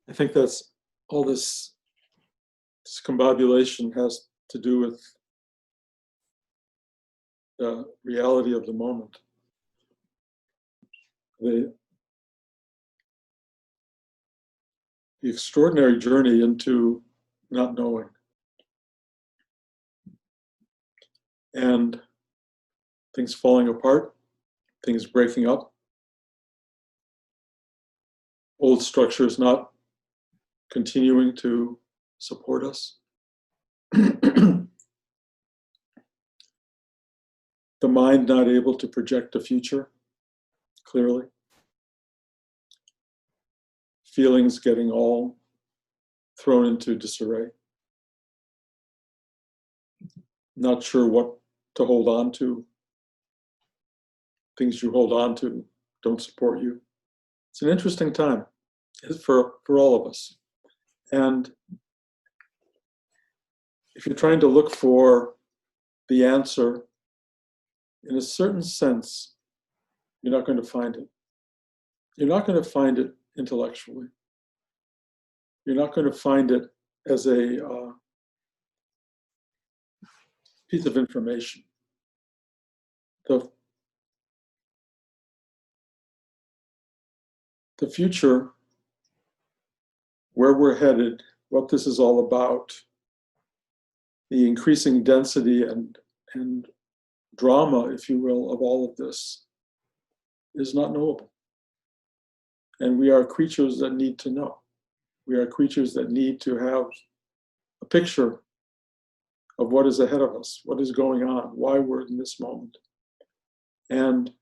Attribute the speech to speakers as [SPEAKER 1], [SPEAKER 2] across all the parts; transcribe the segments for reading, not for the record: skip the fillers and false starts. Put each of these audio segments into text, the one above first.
[SPEAKER 1] I think that's all this discombobulation has to do with the reality of the moment. The extraordinary journey into not knowing. And things falling apart, things breaking up, old structures not continuing to support us. The mind not able to project a future clearly. Feelings getting all thrown into disarray. Not sure what to hold on to. Things you hold on to don't support you. It's an interesting time for all of us. And if you're trying to look for the answer, in a certain sense, you're not going to find it. You're not going to find it intellectually. You're not going to find it as a piece of information. The future, where we're headed, what this is all about, the increasing density and drama, if you will, of all of this is not knowable. And we are creatures that need to know. We are creatures that need to have a picture of what is ahead of us, what is going on, why we're in this moment. And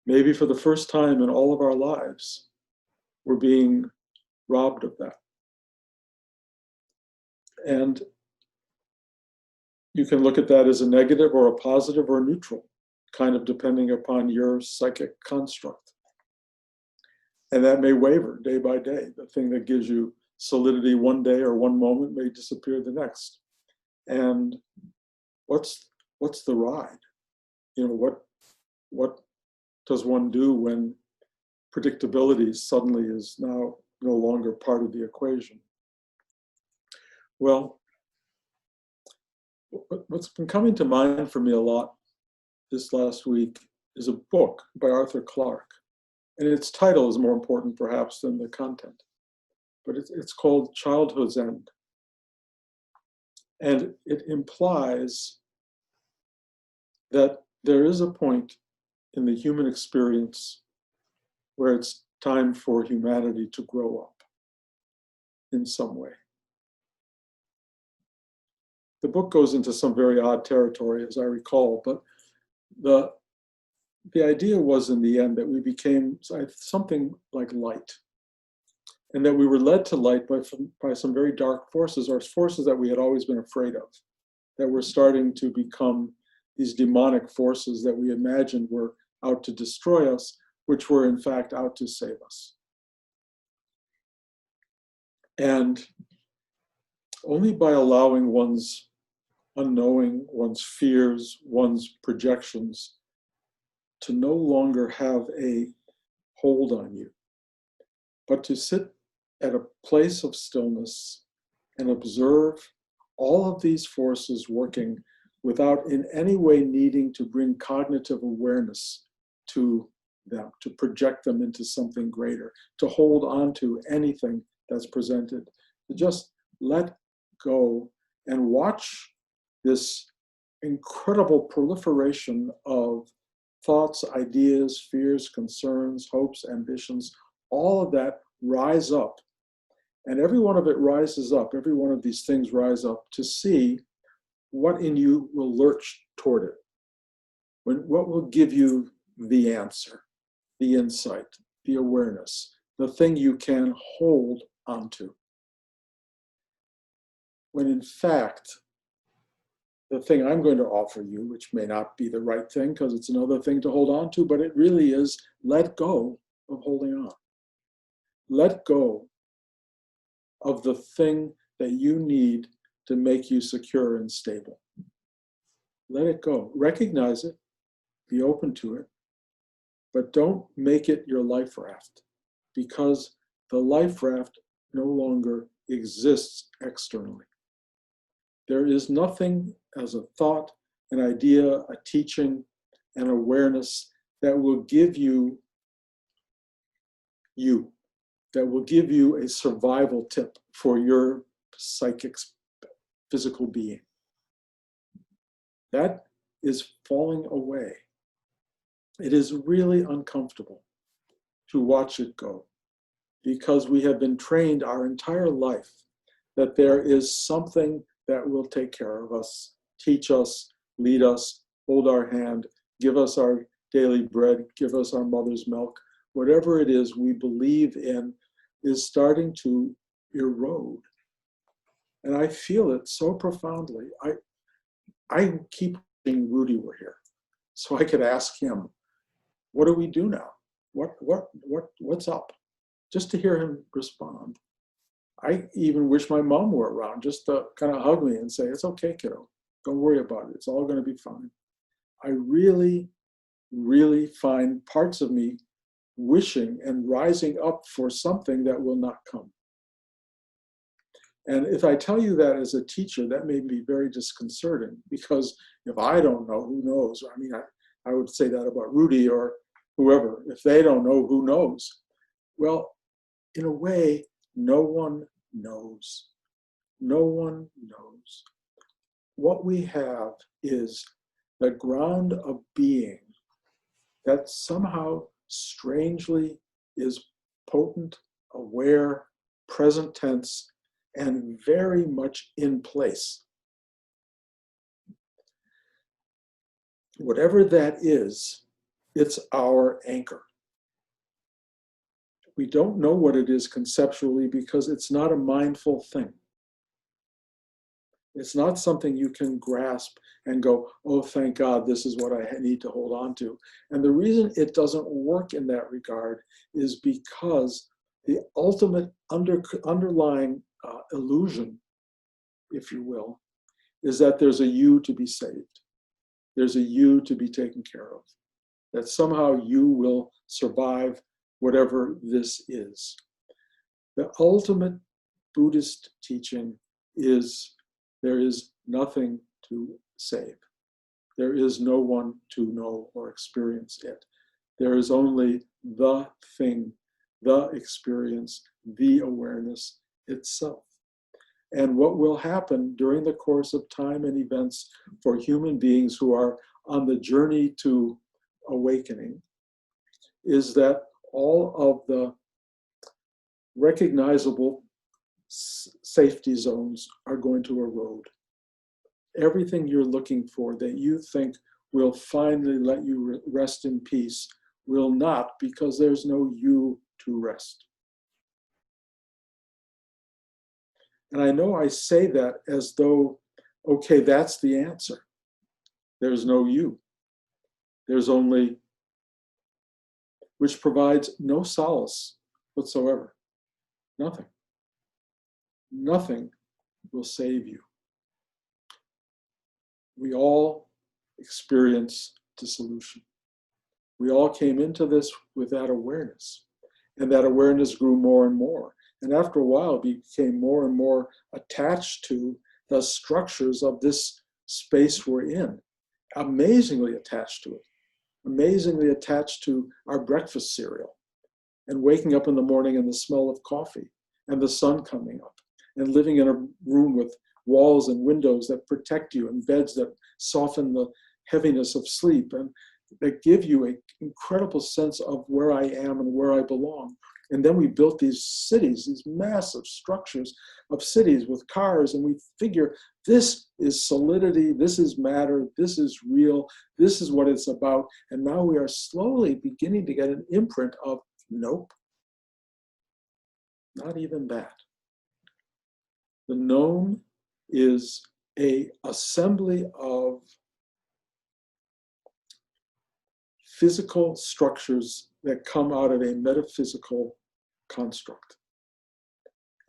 [SPEAKER 1] maybe for the first time in all of our lives, we're being robbed of that. And you can look at that as a negative or a positive or a neutral, kind of depending upon your psychic construct. And that may waver day by day. The thing that gives you solidity one day or one moment may disappear the next. And what's the ride? You know, what does one do when predictability suddenly is now no longer part of the equation? Well, what's been coming to mind for me a lot this last week is a book by Arthur Clarke. And its title is more important perhaps than the content. But it's called Childhood's End. And it implies that there is a point in the human experience where it's time for humanity to grow up in some way. The book goes into some very odd territory, as I recall, but the idea was in the end that we became something like light, and that we were led to light by some very dark forces, or forces that we had always been afraid of, that were starting to become these demonic forces that we imagined were out to destroy us, which were in fact out to save us. And only by allowing one's unknowing, one's fears, one's projections to no longer have a hold on you, but to sit at a place of stillness and observe all of these forces working without in any way needing to bring cognitive awareness to them, to project them into something greater, to hold on to anything that's presented, to just let go and watch this incredible proliferation of thoughts, ideas, fears, concerns, hopes, ambitions, all of that rise up. And every one of it rises up, every one of these things rise up to see what in you will lurch toward it. What will give you the answer, the insight, the awareness, the thing you can hold onto. When in fact, the thing I'm going to offer you, which may not be the right thing because it's another thing to hold on to, but it really is let go of holding on. Let go of the thing that you need to make you secure and stable. Let it go. Recognize it. Be open to it. But don't make it your life raft, because the life raft no longer exists externally. There is nothing as a thought, an idea, a teaching, an awareness that will give you, that will give you a survival tip for your psychic, physical being. That is falling away. It is really uncomfortable to watch it go, because we have been trained our entire life that there is something that will take care of us, teach us, lead us, hold our hand, give us our daily bread, give us our mother's milk. Whatever it is we believe in is starting to erode. And I feel it so profoundly. I keep wishing Rudy were here so I could ask him, what do we do now? What's up? Just to hear him respond. I even wish my mom were around just to kind of hug me and say, it's okay, kiddo. Don't worry about it. It's all going to be fine. I really, really find parts of me wishing and rising up for something that will not come. And if I tell you that as a teacher, that may be very disconcerting, because if I don't know, who knows? I mean, I would say that about Rudy or whoever. If they don't know, who knows? Well, in a way, no one knows. No one knows. What we have is the ground of being that somehow strangely is potent, aware, present tense, and very much in place. Whatever that is, it's our anchor. We don't know what it is conceptually because it's not a mindful thing. It's not something you can grasp and go, oh, thank God, this is what I need to hold on to. And the reason it doesn't work in that regard is because the ultimate underlying illusion, if you will, is that there's a you to be saved. There's a you to be taken care of. That somehow you will survive whatever this is. The ultimate Buddhist teaching is there is nothing to save. There is no one to know or experience it. There is only the thing, the experience, the awareness itself. And what will happen during the course of time and events for human beings who are on the journey to awakening is that all of the recognizable safety zones are going to erode. Everything you're looking for that you think will finally let you rest in peace will not, because there's no you to rest. And I know I say that as though, okay, that's the answer. There's no you. There's only, which provides no solace whatsoever. Nothing. Nothing will save you. We all experience dissolution. We all came into this with that awareness, and that awareness grew more and more. And after a while, became more and more attached to the structures of this space we're in, amazingly attached to it, amazingly attached to our breakfast cereal, and waking up in the morning and the smell of coffee, and the sun coming up, and living in a room with walls and windows that protect you, and beds that soften the heaviness of sleep, and that give you an incredible sense of where I am and where I belong. And then we built these cities, these massive structures of cities with cars, and we figure this is solidity, this is matter, this is real, this is what it's about. And now we are slowly beginning to get an imprint of nope, not even that. The known is an assembly of physical structures that come out of a metaphysical construct.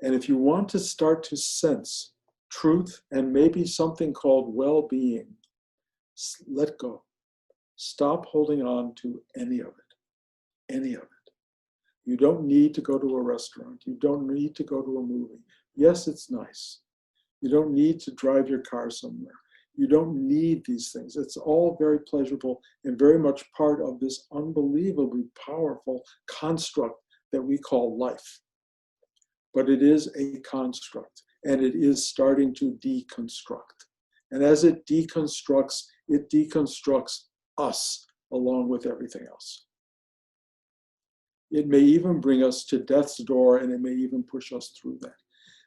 [SPEAKER 1] And if you want to start to sense truth and maybe something called well-being, let go. Stop holding on to any of it. Any of it. You don't need to go to a restaurant. You don't need to go to a movie. Yes, it's nice. You don't need to drive your car somewhere. You don't need these things. It's all very pleasurable and very much part of this unbelievably powerful construct that we call life. But it is a construct, and it is starting to deconstruct. And as it deconstructs us along with everything else. It may even bring us to death's door, and it may even push us through that.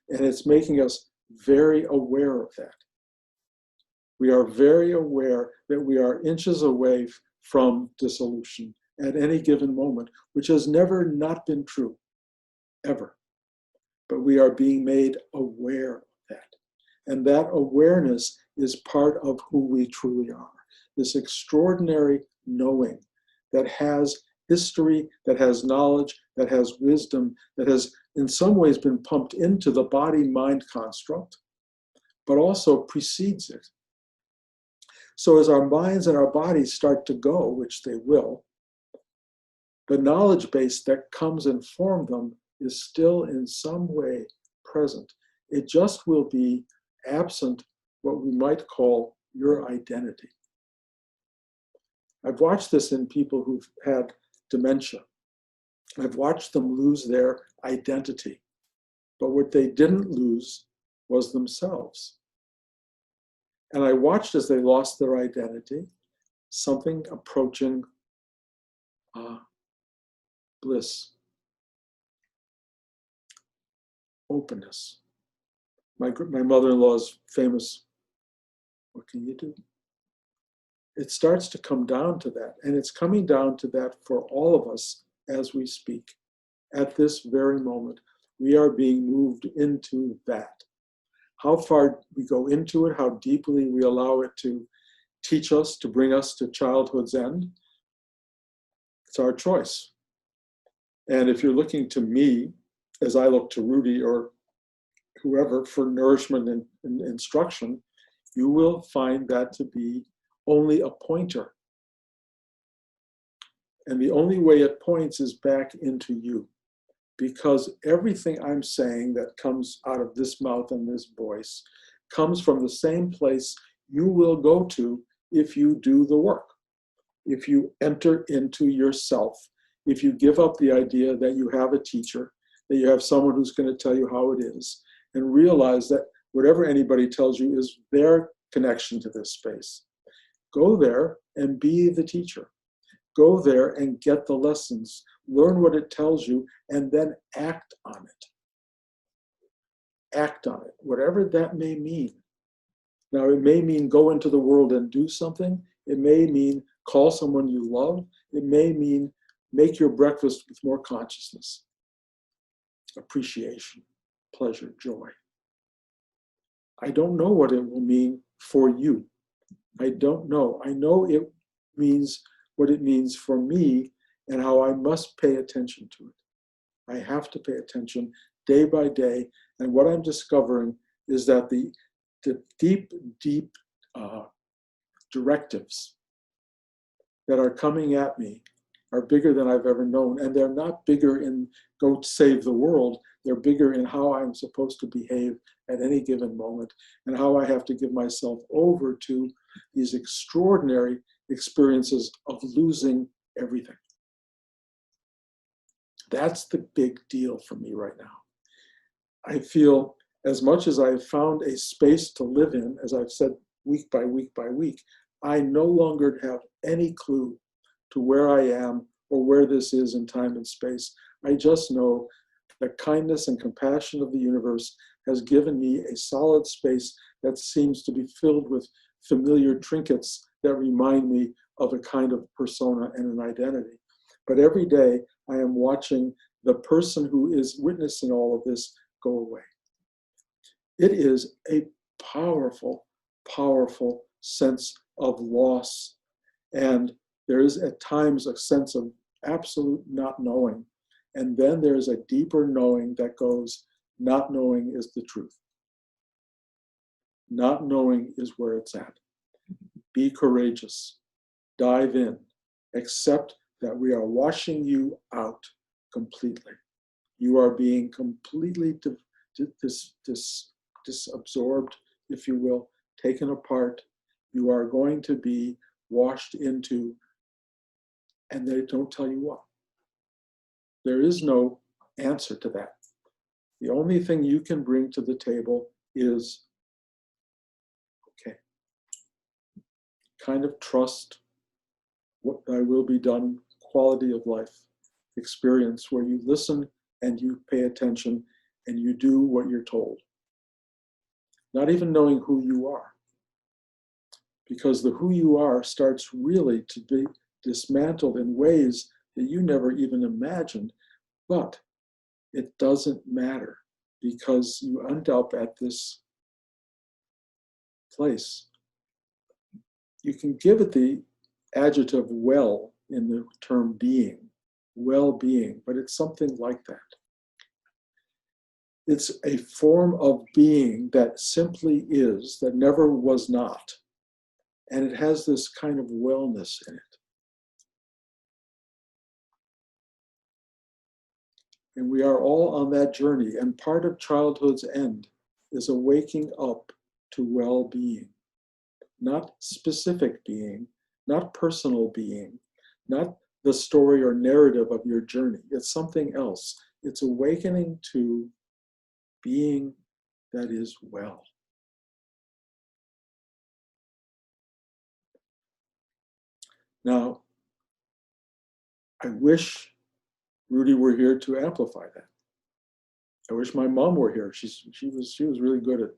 [SPEAKER 1] And it's making us very aware of that. We are very aware that we are inches away from dissolution at any given moment, which has never not been true, ever. But we are being made aware of that. And that awareness is part of who we truly are. This extraordinary knowing that has history, that has knowledge, that has wisdom, that has in some ways been pumped into the body-mind construct, but also precedes it. So as our minds and our bodies start to go, which they will, the knowledge base that comes and forms them is still in some way present. It just will be absent what we might call your identity. I've watched this in people who've had dementia. I've watched them lose their identity. But what they didn't lose was themselves. And I watched as they lost their identity, something approaching bliss, openness. My mother-in-law's famous, what can you do? It starts to come down to that. And it's coming down to that for all of us as we speak. At this very moment, we are being moved into that. How far we go into it, how deeply we allow it to teach us, to bring us to childhood's end, it's our choice. And if you're looking to me, as I look to Rudy or whoever for nourishment and instruction, you will find that to be only a pointer. And the only way it points is back into you. Because everything I'm saying that comes out of this mouth and this voice comes from the same place you will go to if you do the work. If you enter into yourself, if you give up the idea that you have a teacher, that you have someone who's going to tell you how it is, and realize that whatever anybody tells you is their connection to this space. Go there and be the teacher. Go there and get the lessons, learn what it tells you, and then act on it. Act on it, whatever that may mean. Now, it may mean go into the world and do something. It may mean call someone you love. It may mean make your breakfast with more consciousness, appreciation, pleasure, joy. I don't know what it will mean for you. I don't know. I know it means what it means for me and how I must pay attention to it. I have to pay attention day by day. And what I'm discovering is that the deep directives that are coming at me are bigger than I've ever known. And they're not bigger in go save the world. They're bigger in how I'm supposed to behave at any given moment and how I have to give myself over to these extraordinary experiences of losing everything. That's the big deal for me right now. I feel as much as I've found a space to live in, as I've said week by week by week, I no longer have any clue to where I am or where this is in time and space. I just know the kindness and compassion of the universe has given me a solid space that seems to be filled with familiar trinkets that remind me of a kind of persona and an identity. But every day I am watching the person who is witnessing all of this go away. It is a powerful, powerful sense of loss. And there is at times a sense of absolute not knowing. And then there's a deeper knowing that goes, not knowing is the truth. Not knowing is where it's at. Be courageous. Dive in. Accept that we are washing you out completely. You are being completely disabsorbed, if you will, taken apart. You are going to be washed into, and they don't tell you what. There is no answer to that. The only thing you can bring to the table is, okay, kind of trust what thy will be done, quality of life experience where you listen and you pay attention and you do what you're told. Not even knowing who you are. Because the who you are starts really to be dismantled in ways that you never even imagined. But it doesn't matter because you end up at this place. You can give it the adjective well in the term being, well-being, but it's something like that. It's a form of being that simply is, that never was not. And it has this kind of wellness in it. And we are all on that journey. And part of childhood's end is a waking up to well-being. Not specific being, not personal being, not the story or narrative of your journey. It's something else. It's awakening to being that is well. Now, I wish Rudy were here to amplify that. I wish my mom were here. She was really good at,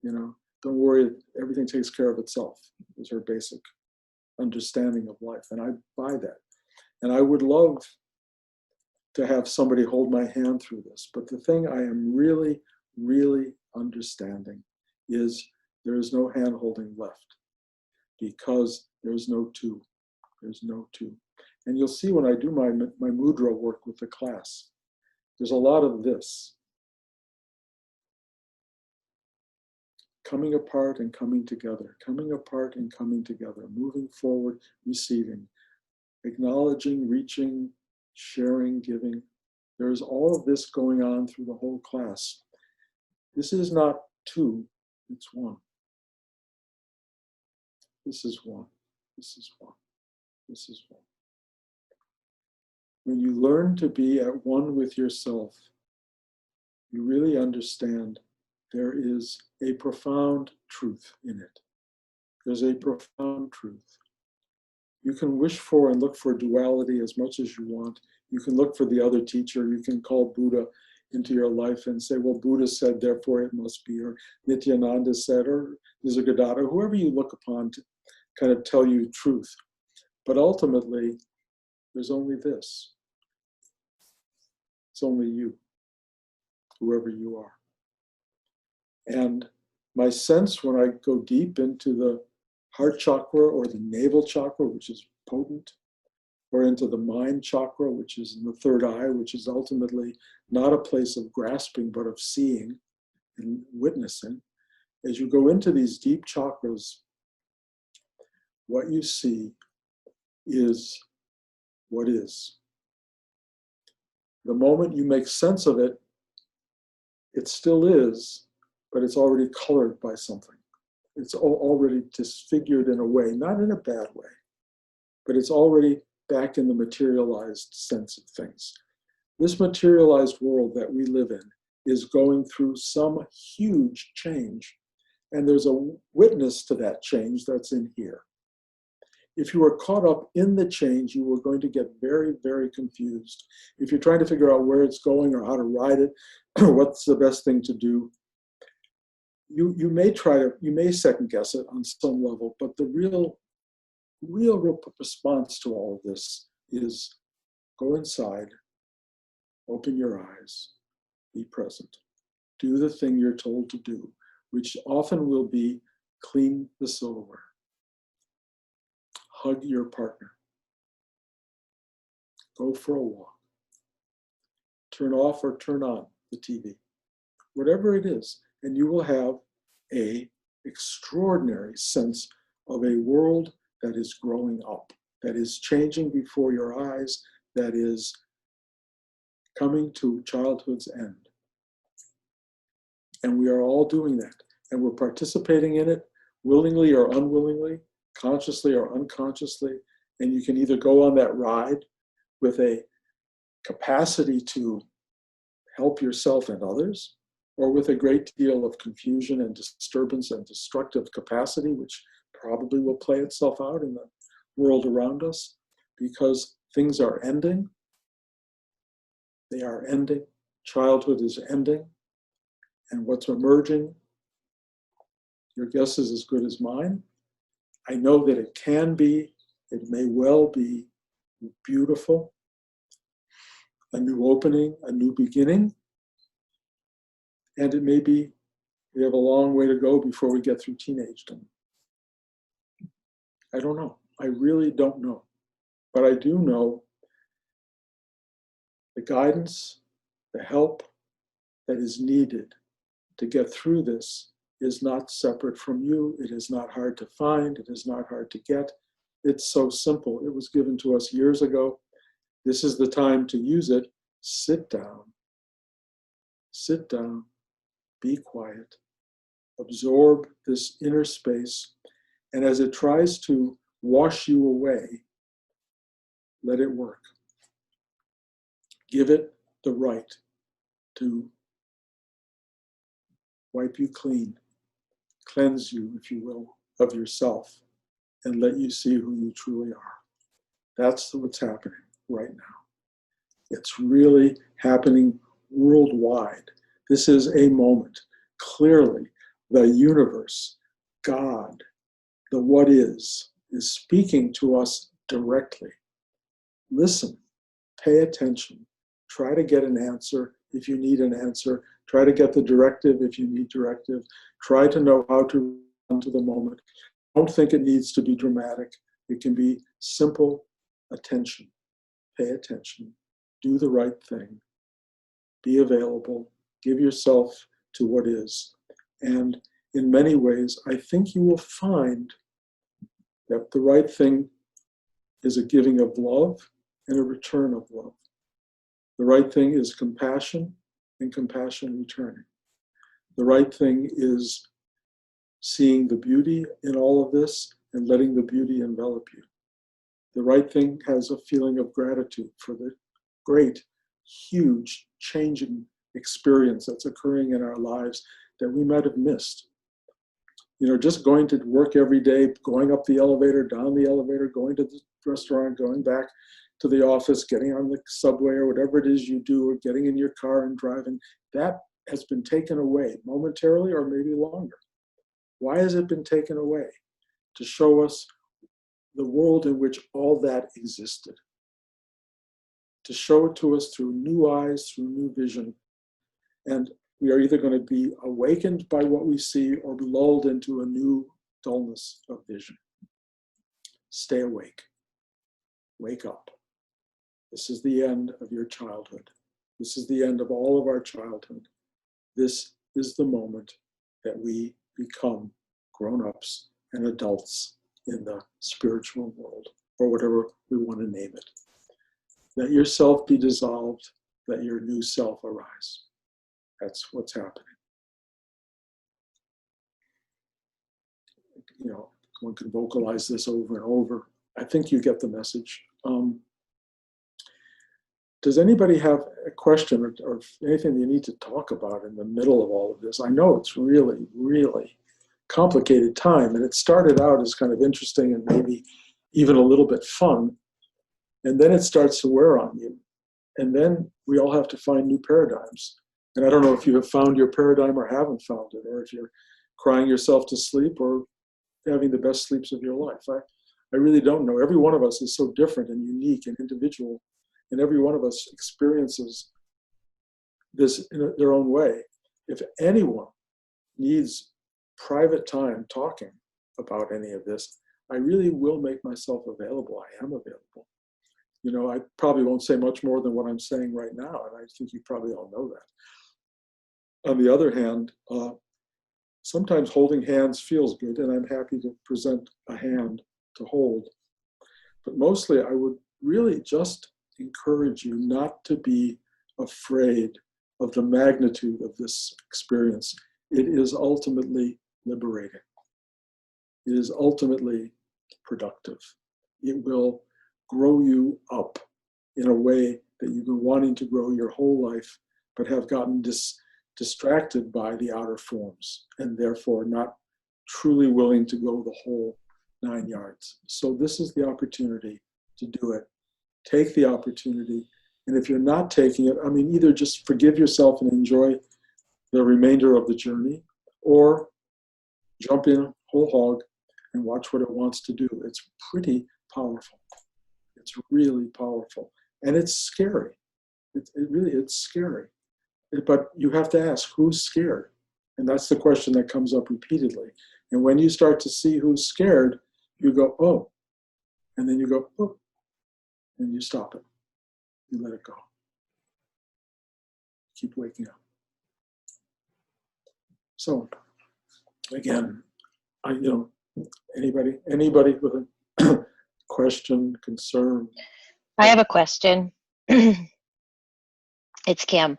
[SPEAKER 1] don't worry, everything takes care of itself, is her basic understanding of life. And I buy that. And I would love to have somebody hold my hand through this. But the thing I am really, really understanding is there is no hand holding left because there's no two. There's no two. And you'll see when I do my mudra work with the class, there's a lot of this. Coming apart and coming together, coming apart and coming together, moving forward, receiving, acknowledging, reaching, sharing, giving. There's all of this going on through the whole class. This is not two, it's one. This is one. This is one. This is one. When you learn to be at one with yourself, you really understand there is a profound truth in it. There's a profound truth. You can wish for and look for duality as much as you want. You can look for the other teacher. You can call Buddha into your life and say, well, Buddha said, therefore it must be, or Nityananda said, or Nisargadatta, whoever you look upon to kind of tell you truth. But ultimately, there's only this. It's only you, whoever you are. And my sense when I go deep into the heart chakra or the navel chakra, which is potent, or into the mind chakra, which is in the third eye, which is ultimately not a place of grasping, but of seeing and witnessing. As you go into these deep chakras, what you see is what is. The moment you make sense of it, it still is, but it's already colored by something. It's already disfigured in a way, not in a bad way, but it's already back in the materialized sense of things. This materialized world that we live in is going through some huge change, and there's a witness to that change that's in here. If you were caught up in the change, you were going to get very, very confused. If you're trying to figure out where it's going or how to ride it, or what's the best thing to do, you may second guess it on some level, but the real response to all of this is go inside, open your eyes, be present. Do the thing you're told to do, which often will be clean the silverware. Hug your partner. Go for a walk. Turn off or turn on the TV. Whatever it is, and you will have an extraordinary sense of a world that is growing up, that is changing before your eyes, that is coming to childhood's end. And we are all doing that. And we're participating in it willingly or unwillingly, consciously or unconsciously. And you can either go on that ride with a capacity to help yourself and others, or with a great deal of confusion and disturbance and destructive capacity, which probably will play itself out in the world around us, because things are ending. They are ending. Childhood is ending. And what's emerging, your guess is as good as mine. I know that it can be, it may well be beautiful, a new opening, a new beginning. And it may be, we have a long way to go before we get through teenagedom. I don't know. I really don't know. But I do know the guidance, the help that is needed to get through this is not separate from you. It is not hard to find. It is not hard to get. It's so simple. It was given to us years ago. This is the time to use it. Sit down. Sit down. Be quiet. Absorb this inner space. And as it tries to wash you away, let it work. Give it the right to wipe you clean, cleanse you, if you will, of yourself, and let you see who you truly are. That's what's happening right now. It's really happening worldwide. This is a moment. Clearly, the universe, God, the what is speaking to us directly. Listen, pay attention, try to get an answer if you need an answer, try to get the directive if you need directive, try to know how to respond to the moment. Don't think it needs to be dramatic. It can be simple attention. Pay attention, do the right thing, be available, give yourself to what is. And in many ways, I think you will find that the right thing is a giving of love and a return of love. The right thing is compassion and compassion returning. The right thing is seeing the beauty in all of this and letting the beauty envelop you. The right thing has a feeling of gratitude for the great, huge, changing experience that's occurring in our lives that we might have missed. You know, just going to work every day, going up the elevator, down the elevator, going to the restaurant, going back to the office, getting on the subway or whatever it is you do, or getting in your car and driving, that has been taken away momentarily or maybe longer. Why has it been taken away? To show us the world in which all that existed. To show it to us through new eyes, through new vision. And we are either going to be awakened by what we see or be lulled into a new dullness of vision. Stay awake. Wake up. This is the end of your childhood. This is the end of all of our childhood. This is the moment that we become grown-ups and adults in the spiritual world, or whatever we want to name it. Let yourself be dissolved, let your new self arise. That's what's happening. You know, one can vocalize this over and over. I think you get the message. Does anybody have a question or anything you need to talk about in the middle of all of this? I know it's really, really complicated time, and it started out as kind of interesting and maybe even a little bit fun, and then it starts to wear on you. And then we all have to find new paradigms. And I don't know if you have found your paradigm or haven't found it, or if you're crying yourself to sleep or having the best sleeps of your life. I really don't know. Every one of us is so different and unique and individual, and every one of us experiences this in their own way. If anyone needs private time talking about any of this, I really will make myself available. I am available. You know, I probably won't say much more than what I'm saying right now, and I think you probably all know that. On the other hand, sometimes holding hands feels good, and I'm happy to present a hand to hold. But mostly, I would really just encourage you not to be afraid of the magnitude of this experience, it is ultimately liberating. It is ultimately productive. It will grow you up in a way that you've been wanting to grow your whole life, but have gotten distracted by the outer forms, and therefore not truly willing to go the whole 9 yards. So this is the opportunity to do it. Take the opportunity. And if you're not taking it, I mean, either just forgive yourself and enjoy the remainder of the journey, or jump in whole hog and watch what it wants to do. It's pretty powerful. It's really powerful. And it's scary. It's scary. But you have to ask, who's scared? And that's the question that comes up repeatedly. And when you start to see who's scared, you go, oh. And then you go, oh. And you stop it. You let it go. Keep waking up. So, again, anybody with a question, concern?
[SPEAKER 2] I have a question. It's Kim.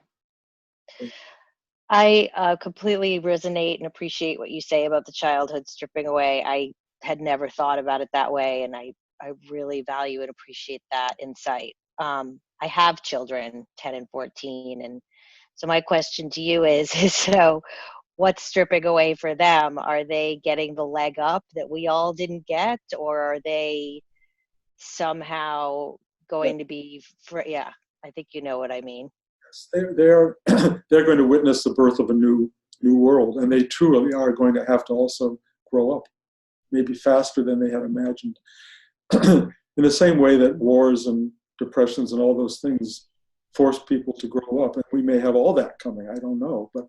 [SPEAKER 2] I completely resonate and appreciate what you say about the childhood stripping away. I had never thought about it that way, and I really value and appreciate that insight. I have children, 10 and 14, and so my question to you is so what's stripping away for them? Are they getting the leg up that we all didn't get, or are they somehow going to be, yeah, I think you know what I mean.
[SPEAKER 1] They're going to witness the birth of a new world, and they truly are going to have to also grow up, maybe faster than they had imagined. In the same way that wars and depressions and all those things force people to grow up, and we may have all that coming, I don't know, but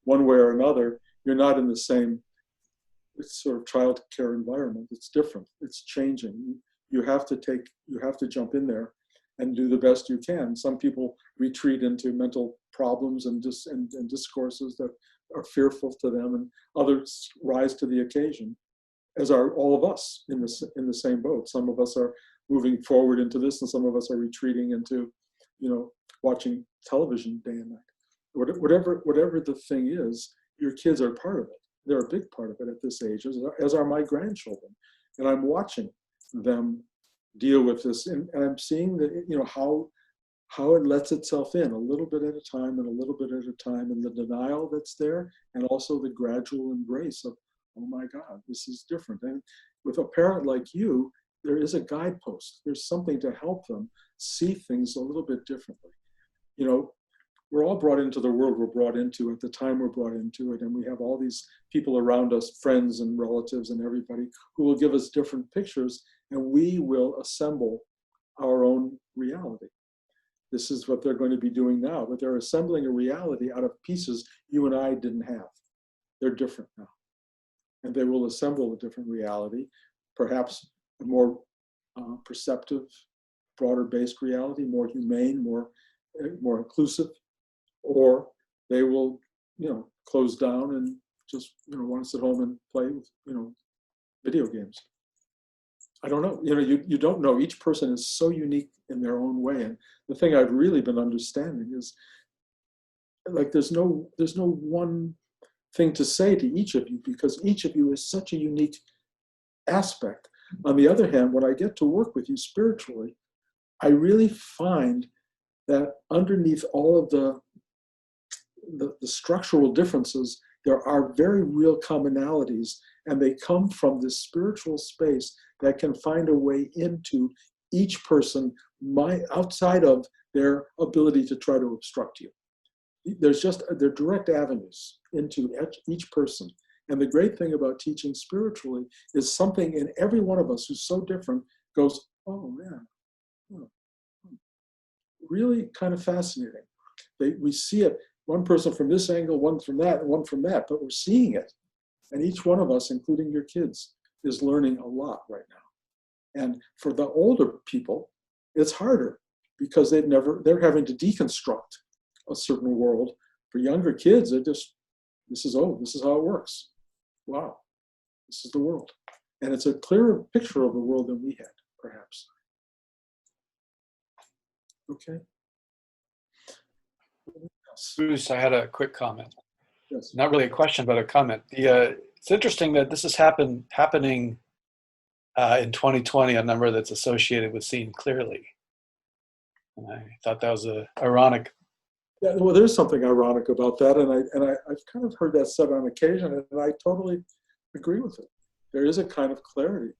[SPEAKER 1] one way or another, you're not in the same sort of child care environment. It's different. It's changing. You have to jump in there and do the best you can. Some people retreat into mental problems and discourses that are fearful to them, and others rise to the occasion, as are all of us in the same boat. Some of us are moving forward into this, and some of us are retreating into, watching television day and night. Whatever the thing is, your kids are part of it. They're a big part of it at this age, as are my grandchildren. And I'm watching them deal with this, and I'm seeing that, how it lets itself in a little bit at a time and a little bit at a time, and the denial that's there, and also the gradual embrace of, oh my God, this is different. And with a parent like you, there is a guidepost. There's something to help them see things a little bit differently. We're all brought into the world we're brought into at the time we're brought into it, and we have all these people around us, friends and relatives and everybody, who will give us different pictures, and we will assemble our own reality. This is what they're going to be doing now, but they're assembling a reality out of pieces you and I didn't have. They're different now. And they will assemble a different reality, perhaps a more perceptive, broader-based reality, more humane, more inclusive, or they will, close down and just, want to sit home and play with, video games. I don't know. You don't know. Each person is so unique in their own way. And the thing I've really been understanding is, like, there's no one thing to say to each of you, because each of you is such a unique aspect. On the other hand, when I get to work with you spiritually, I really find that underneath all of the structural differences, there are very real commonalities, and they come from this spiritual space that can find a way into each person outside of their ability to try to obstruct you. They're direct avenues into each person. And the great thing about teaching spiritually is something in every one of us who's so different goes, oh man, really kind of fascinating. We see it, one person from this angle, one from that, and one from that, but we're seeing it. And each one of us, including your kids, is learning a lot right now. And for the older people, it's harder because they're having to deconstruct a certain world. For younger kids, this is how it works. Wow, this is the world. And it's a clearer picture of the world than we had, perhaps. Okay. Yes.
[SPEAKER 3] Bruce, I had a quick comment.
[SPEAKER 1] Yes.
[SPEAKER 3] Not really a question, but a comment. It's interesting that this is happening in 2020, a number that's associated with seeing clearly. And I thought that was ironic.
[SPEAKER 1] Yeah, well, there's something ironic about that, and I've kind of heard that said on occasion, and I totally agree with it. There is a kind of clarity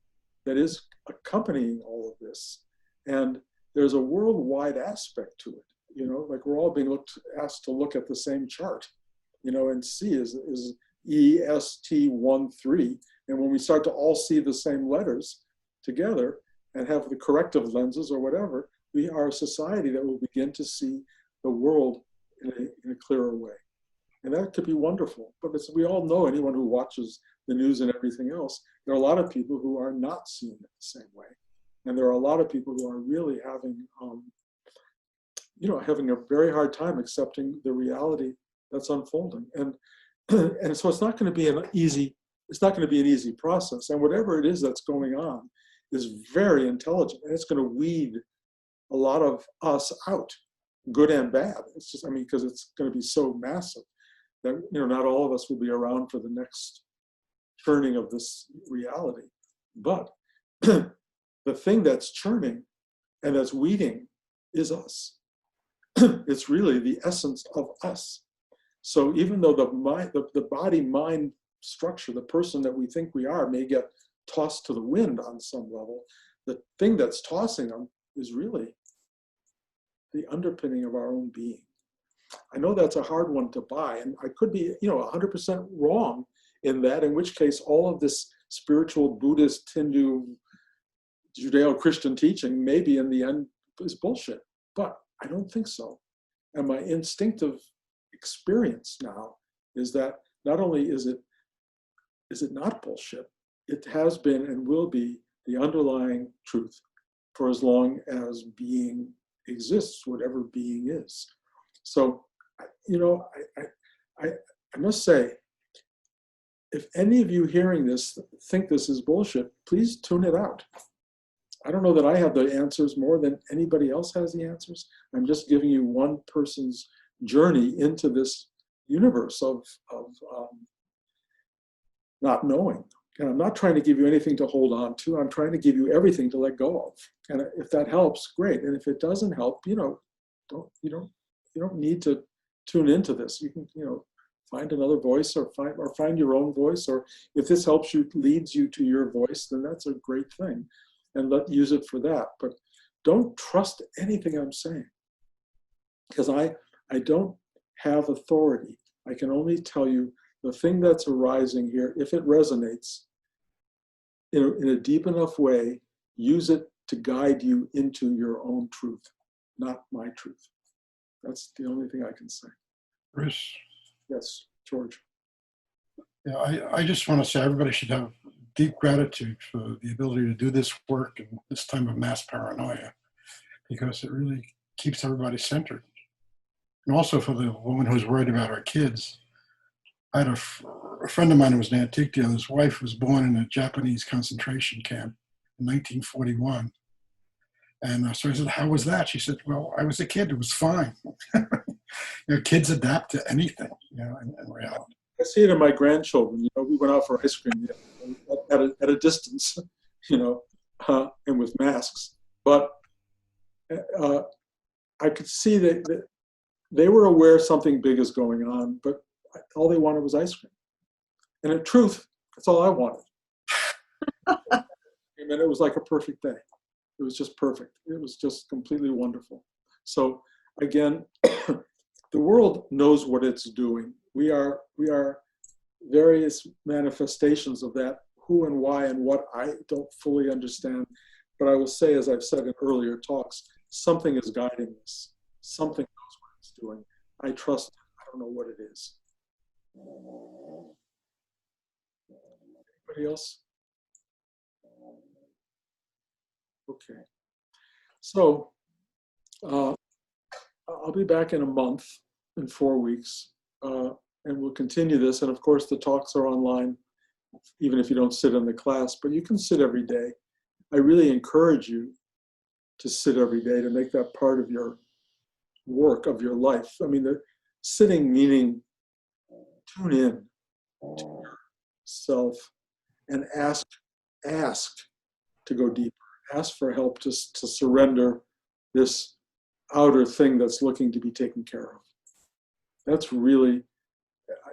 [SPEAKER 1] that is accompanying all of this, and there's a worldwide aspect to it. You know, like we're all being asked to look at the same chart, you know, and see is EST13, and when we start to all see the same letters together and have the corrective lenses or whatever, we are a society that will begin to see the world in a clearer way. And that could be wonderful. But as we all know, anyone who watches the news and everything else, there are a lot of people who are not seeing it the same way. And there are a lot of people who are really having, having a very hard time accepting the reality that's unfolding. And so it's not going to be an easy process. And whatever it is that's going on is very intelligent, and it's going to weed a lot of us out, good and bad. It's just, because it's going to be so massive that, not all of us will be around for the next churning of this reality. But the thing that's churning and that's weeding is us. It's really the essence of us. So even though the body-mind structure, the person that we think we are, may get tossed to the wind on some level, the thing that's tossing them is really the underpinning of our own being. I know that's a hard one to buy, and I could be, 100% wrong in that, in which case all of this spiritual, Buddhist, Hindu, Judeo-Christian teaching maybe in the end is bullshit. But I don't think so. And my instinctive experience now is that not only is it not bullshit, it has been and will be the underlying truth for as long as being exists, whatever being is. So, I must say, if any of you hearing this think this is bullshit, please tune it out. I don't know that I have the answers more than anybody else has the answers. I'm just giving you one person's journey into this universe of not knowing. And I'm not trying to give you anything to hold on to. I'm trying to give you everything to let go of. And if that helps, great. And if it doesn't help, you don't need to tune into this. You can, find another voice or find your own voice. Or if this helps you, leads you to your voice, then that's a great thing. And use it for that. But don't trust anything I'm saying, because I don't have authority. I can only tell you the thing that's arising here. If it resonates in a deep enough way, use it to guide you into your own truth, not my truth. That's the only thing I can say.
[SPEAKER 4] Bruce?
[SPEAKER 1] Yes, George.
[SPEAKER 4] Yeah, I just want to say everybody should have deep gratitude for the ability to do this work in this time of mass paranoia, because it really keeps everybody centered. And also for the woman who's worried about her kids. I had a friend of mine who was an antique dealer. His wife was born in a Japanese concentration camp in 1941. And so I said, how was that? She said, well, I was a kid. It was fine. Kids adapt to anything, in reality.
[SPEAKER 1] I see it in my grandchildren. We went out for ice cream at a distance, and with masks. But I could see that they were aware something big is going on, but all they wanted was ice cream. And in truth, that's all I wanted. And it was like a perfect day. It was just perfect. It was just completely wonderful. So again, the world knows what it's doing. We are various manifestations of that. Who and why and what, I don't fully understand. But I will say, as I've said in earlier talks, something is guiding this. Something knows what it's doing. I trust it. I don't know what it is. Anybody else? Okay. So I'll be back in a month, in 4 weeks, and we'll continue this. And of course, the talks are online, even if you don't sit in the class, but you can sit every day. I really encourage you to sit every day, to make that part of your work, of your life. Sitting meaning tune in to yourself and ask to go deeper. Ask for help to surrender this outer thing that's looking to be taken care of. That's really,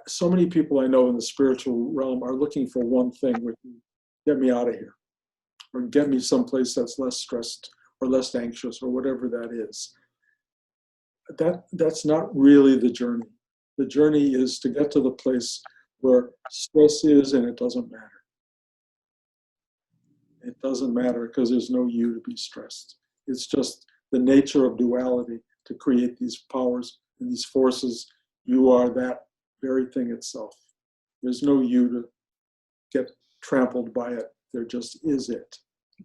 [SPEAKER 1] so many people I know in the spiritual realm are looking for one thing, which is get me out of here, or get me someplace that's less stressed or less anxious, or whatever that is. That's not really the journey. The journey is to get to the place where stress is and it doesn't matter. It doesn't matter because there's no you to be stressed. It's just the nature of duality to create these powers and these forces. You are that very thing itself. There's no you to get trampled by it. There just is it,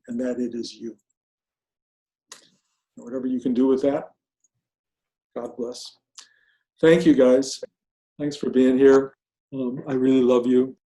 [SPEAKER 1] and that it is you. Whatever you can do with that, God bless. Thank you, guys. Thanks for being here. I really love you.